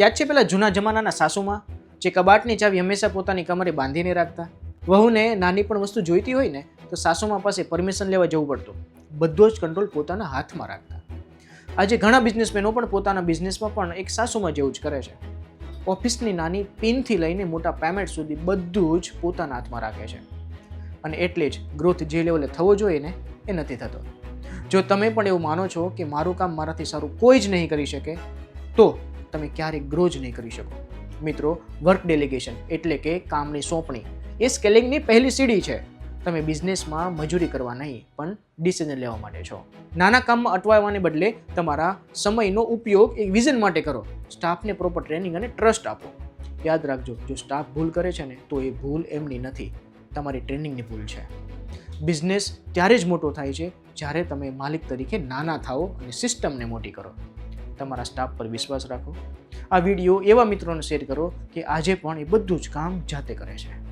યાદ છે પેલા જૂના જમાનાના સાસુમાં જે કબાટની ચાવી હંમેશા પોતાની કમરે બાંધીને રાખતા? વહુને નાની પણ વસ્તુ જોઈતી હોય ને તો સાસુમાં પાસે પરમિશન લેવા જવું પડતું. બધો જ કંટ્રોલ પોતાના હાથમાં રાખતા. આજે ઘણા બિઝનેસમેનો પણ પોતાના બિઝનેસમાં પણ એક સાસુમાં જેવું જ કરે છે. ઓફિસની નાની પિનથી લઈને મોટા પેમેન્ટ સુધી બધું જ પોતાના હાથમાં રાખે છે. અને એટલે જ ગ્રોથ જે લેવલે થવો જોઈએ ને એ નથી થતો. જો તમે પણ એવું માનો છો કે મારું કામ મારાથી સારું કોઈ જ નહીં કરી શકે તો તમે ક્યારેય ગ્રો જ નહીં કરી શકો. મિત્રો, વર્ક ડેલિગેશન એટલે કે કામની સોંપણી એ સ્કેલિંગની પહેલી સીડી છે. તમે બિઝનેસમાં મજૂરી કરવા નહીં પણ ડિસિઝન લેવા માટે છો. નાના કામમાં અટવાવાને બદલે તમારા સમયનો ઉપયોગ એક વિઝન માટે કરો. સ્ટાફને પ્રોપર ટ્રેનિંગ અને ટ્રસ્ટ આપો. યાદ રાખજો, જો સ્ટાફ ભૂલ કરે છે ને તો એ ભૂલ એમની નથી, તમારી ટ્રેનિંગની ભૂલ છે. બિઝનેસ ત્યારે જ મોટો થાય છે જ્યારે તમે માલિક તરીકે નાના થાઓ અને સિસ્ટમને મોટી કરો. તમારા સ્ટાફ પર વિશ્વાસ રાખો. આ વિડીયો એવા મિત્રોને શેર કરો કે આજે પણ એ બધું જ કામ જાતે કરે છે.